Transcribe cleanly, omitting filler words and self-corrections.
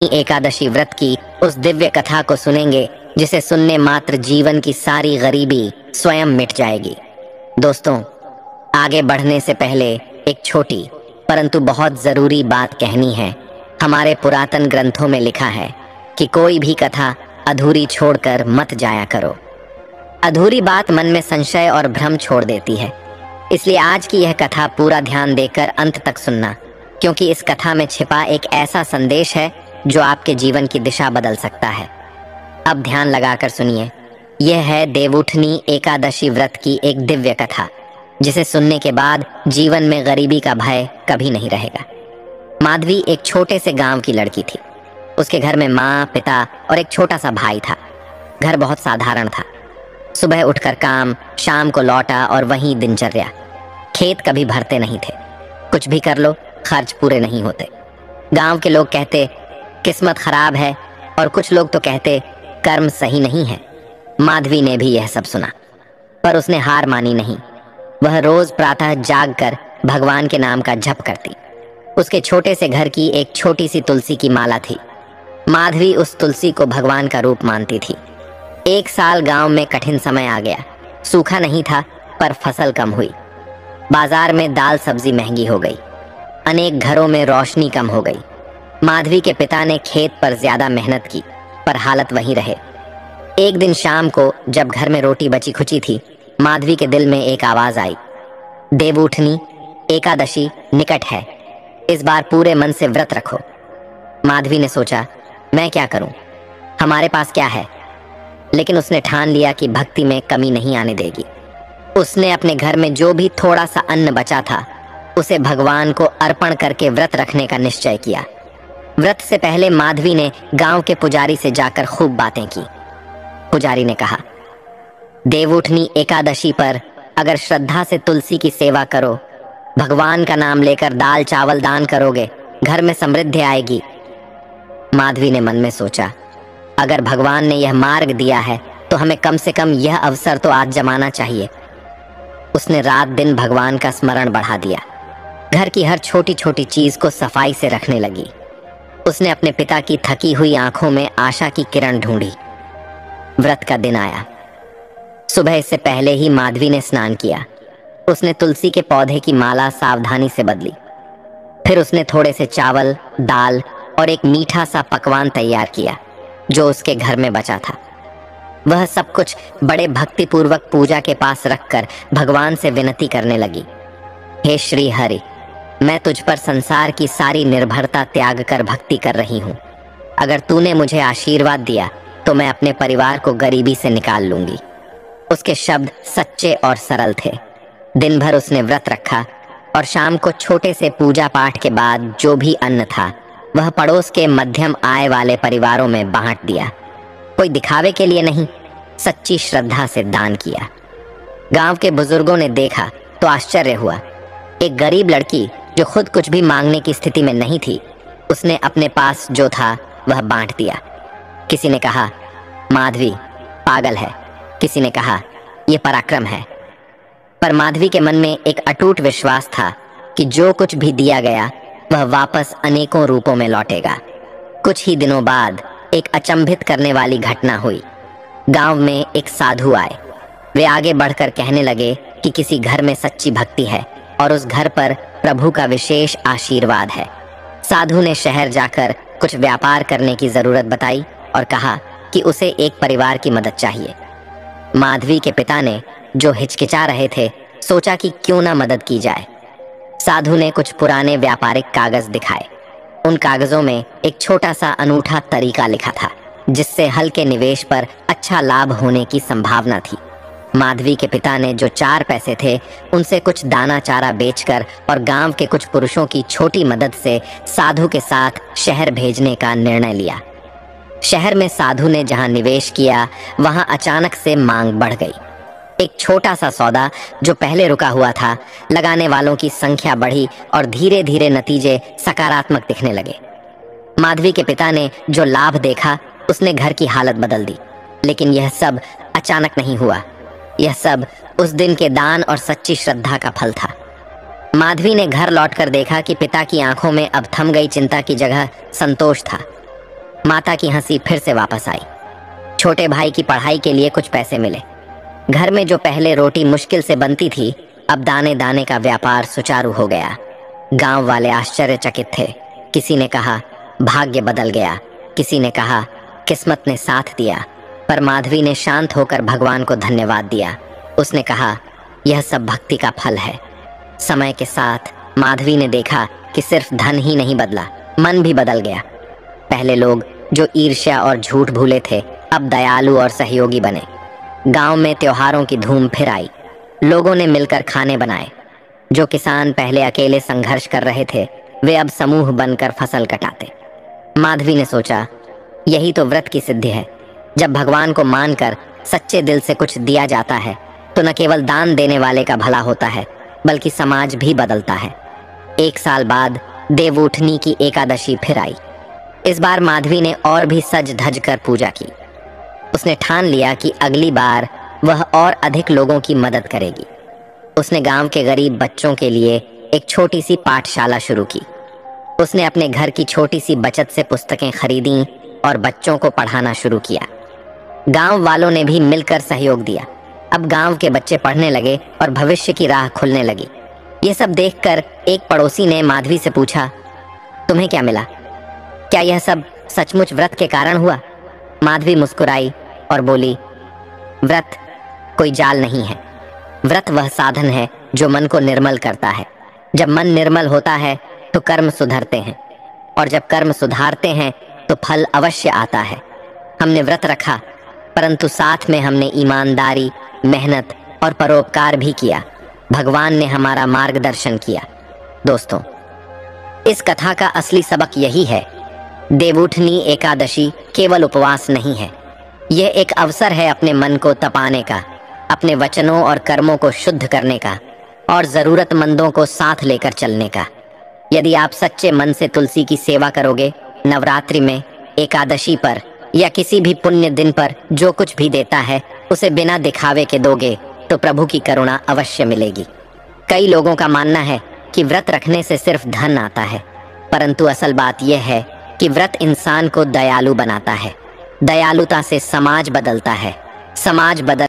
एकादशी व्रत की उस दिव्य कथा को सुनेंगे जिसे सुनने मात्र जीवन की सारी गरीबी स्वयं मिट जाएगी। दोस्तों, आगे बढ़ने से पहले एक छोटी परंतु बहुत जरूरी बात कहनी है। हमारे पुरातन ग्रंथों में लिखा है कि कोई भी कथा अधूरी छोड़कर मत जाया करो। अधूरी बात मन में संशय और भ्रम छोड़ देती है। इसलिए आज की यह कथा पूरा ध्यान देकर अंत तक सुनना, क्योंकि इस कथा में छिपा एक ऐसा संदेश है जो आपके जीवन की दिशा बदल सकता है। अब ध्यान लगाकर सुनिए। यह है देवउठनी एकादशी व्रत की एक दिव्य कथा, जिसे सुनने के बाद जीवन में गरीबी का भय कभी नहीं रहेगा। माधवी एक छोटे से गांव की लड़की थी। उसके घर में माँ, पिता और एक छोटा सा भाई था। घर बहुत साधारण था। सुबह उठकर काम, शाम को लौटा और वहीं दिनचर्या। खेत कभी भरते नहीं थे। कुछ भी कर लो, खर्च पूरे नहीं होते। गांव के लोग कहते किस्मत खराब है, और कुछ लोग तो कहते कर्म सही नहीं है। माधवी ने भी यह सब सुना, पर उसने हार मानी नहीं। वह रोज प्रातः जाग कर भगवान के नाम का जप करती। उसके छोटे से घर की एक छोटी सी तुलसी की माला थी। माधवी उस तुलसी को भगवान का रूप मानती थी। एक साल गांव में कठिन समय आ गया। सूखा नहीं था, पर फसल कम हुई। बाजार में दाल सब्जी महंगी हो गई। अनेक घरों में रोशनी कम हो गई। माधवी के पिता ने खेत पर ज्यादा मेहनत की, पर हालत वहीं रहे। एक दिन शाम को जब घर में रोटी बची खुची थी, माधवी के दिल में एक आवाज आई, देवउठनी एकादशी निकट है, इस बार पूरे मन से व्रत रखो। माधवी ने सोचा, मैं क्या करूं, हमारे पास क्या है? लेकिन उसने ठान लिया कि भक्ति में कमी नहीं आने देगी। उसने अपने घर में जो भी थोड़ा सा अन्न बचा था, उसे भगवान को अर्पण करके व्रत रखने का निश्चय किया। व्रत से पहले माधवी ने गांव के पुजारी से जाकर खूब बातें की। पुजारी ने कहा, देवउठनी एकादशी पर अगर श्रद्धा से तुलसी की सेवा करो, भगवान का नाम लेकर दाल चावल दान करोगे, घर में समृद्धि आएगी। माधवी ने मन में सोचा, अगर भगवान ने यह मार्ग दिया है तो हमें कम से कम यह अवसर तो आज जमाना चाहिए। उसने रात दिन भगवान का स्मरण बढ़ा दिया। घर की हर छोटी छोटी चीज को सफाई से रखने लगी। उसने अपने पिता की थकी हुई आंखों में आशा की किरण ढूंढी। व्रत का दिन आया। सुबह से पहले ही माधवी ने स्नान किया। उसने तुलसी के पौधे की माला सावधानी से बदली। फिर उसने थोड़े से चावल, दाल और एक मीठा सा पकवान तैयार किया जो उसके घर में बचा था। वह सब कुछ बड़े भक्तिपूर्वक पूजा के पास रखकर भगवान से विनती करने लगी, हे श्री हरि, मैं तुझ पर संसार की सारी निर्भरता त्याग कर भक्ति कर रही हूँ। अगर तूने मुझे आशीर्वाद दिया तो मैं अपने परिवार को गरीबी से निकाल लूंगी। उसके शब्द सच्चे और सरल थे। दिन भर उसने व्रत रखा और शाम को छोटे से पूजा पाठ के बाद जो भी अन्न था वह पड़ोस के मध्यम आय वाले परिवारों में बांट दिया। कोई दिखावे के लिए नहीं, सच्ची श्रद्धा से दान किया। गांव के बुजुर्गों ने देखा तो आश्चर्य हुआ। एक गरीब लड़की जो खुद कुछ भी मांगने की स्थिति में नहीं थी, उसने अपने पास जो था वह बांट दिया। किसी ने कहा, माधवी पागल है। किसी ने कहा, यह पराक्रम है। पर माधवी के मन में एक अटूट विश्वास था कि जो कुछ भी दिया गया वह वापस अनेकों रूपों में लौटेगा। कुछ ही दिनों बाद एक अचंभित करने वाली घटना हुई। गांव में एक साधु आए। वे आगे बढ़कर कहने लगे कि किसी घर में सच्ची भक्ति है और उस घर पर प्रभु का विशेष आशीर्वाद है। साधु ने शहर जाकर कुछ व्यापार करने की जरूरत बताई और कहा कि उसे एक परिवार की मदद चाहिए। माधवी के पिता ने, जो हिचकिचा रहे थे, सोचा कि क्यों ना मदद की जाए। साधु ने कुछ पुराने व्यापारिक कागज दिखाए। उन कागजों में एक छोटा सा अनूठा तरीका लिखा था, जिससे हल्के निवेश पर अच्छा लाभ होने की संभावना थी। माधवी के पिता ने जो 4 पैसे थे उनसे कुछ दाना चारा बेचकर और गांव के कुछ पुरुषों की छोटी मदद से साधु के साथ शहर भेजने का निर्णय लिया। शहर में साधु ने जहां निवेश किया वहां अचानक से मांग बढ़ गई। एक छोटा सा सौदा जो पहले रुका हुआ था, लगाने वालों की संख्या बढ़ी और धीरे धीरे नतीजे सकारात्मक दिखने लगे। माधवी के पिता ने जो लाभ देखा उसने घर की हालत बदल दी। लेकिन यह सब अचानक नहीं हुआ। यह सब उस दिन के दान और सच्ची श्रद्धा का फल था। माधवी ने घर लौटकर देखा कि पिता की आंखों में अब थम गई चिंता की जगह संतोष था। माता की हंसी फिर से वापस आई। छोटे भाई की पढ़ाई के लिए कुछ पैसे मिले। घर में जो पहले रोटी मुश्किल से बनती थी, अब दाने दाने का व्यापार सुचारू हो गया। गांव वाले आश्चर्यचकित थे। किसी ने कहा भाग्य बदल गया, किसी ने कहा किस्मत ने साथ दिया, पर माधवी ने शांत होकर भगवान को धन्यवाद दिया। उसने कहा यह सब भक्ति का फल है। समय के साथ माधवी ने देखा कि सिर्फ धन ही नहीं बदला, मन भी बदल गया। पहले लोग जो ईर्ष्या और झूठ भूले थे, अब दयालु और सहयोगी बने। गांव में त्योहारों की धूम फिर आई। लोगों ने मिलकर खाने बनाए। जो किसान पहले अकेले संघर्ष कर रहे थे, वे अब समूह बनकर फसल कटाते। माधवी ने सोचा यही तो व्रत की सिद्धि है। जब भगवान को मानकर सच्चे दिल से कुछ दिया जाता है तो न केवल दान देने वाले का भला होता है, बल्कि समाज भी बदलता है। 1 साल बाद देवउठनी की एकादशी फिर आई। इस बार माधवी ने और भी सज धज कर पूजा की। उसने ठान लिया कि अगली बार वह और अधिक लोगों की मदद करेगी। उसने गांव के गरीब बच्चों के लिए एक छोटी सी पाठशाला शुरू की। उसने अपने घर की छोटी सी बचत से पुस्तकें खरीदी और बच्चों को पढ़ाना शुरू किया। गांव वालों ने भी मिलकर सहयोग दिया। अब गांव के बच्चे पढ़ने लगे और भविष्य की राह खुलने लगी। ये सब देखकर एक पड़ोसी ने माधवी से पूछा, तुम्हें क्या मिला? क्या यह सब सचमुच व्रत के कारण हुआ? माधवी मुस्कुराई और बोली, व्रत कोई जाल नहीं है। व्रत वह साधन है जो मन को निर्मल करता है। जब मन निर्मल होता है तो कर्म सुधरते हैं, और जब कर्म सुधारते हैं तो फल अवश्य आता है। हमने व्रत रखा, परंतु साथ में हमने ईमानदारी, मेहनत और परोपकार भी किया। भगवान ने हमारा मार्गदर्शन किया। दोस्तों, इस कथा का असली सबक यही है। देवउठनी एकादशी केवल उपवास नहीं है, यह एक अवसर है अपने मन को तपाने का, अपने वचनों और कर्मों को शुद्ध करने का, और जरूरतमंदों को साथ लेकर चलने का। यदि आप सच्चे मन से तुलसी की सेवा करोगे, नवरात्रि में, एकादशी पर या किसी भी पुण्य दिन पर जो कुछ भी देता है उसे बिना दिखावे के दोगे तो प्रभु की करुणा अवश्य मिलेगी। कई लोगों का मानना है कि व्रत रखने से सिर्फ धन आता है, परंतु असल बात यह है कि व्रत इंसान को दयालु बनाता है। दयालुता से समाज बदलता है। समाज बदल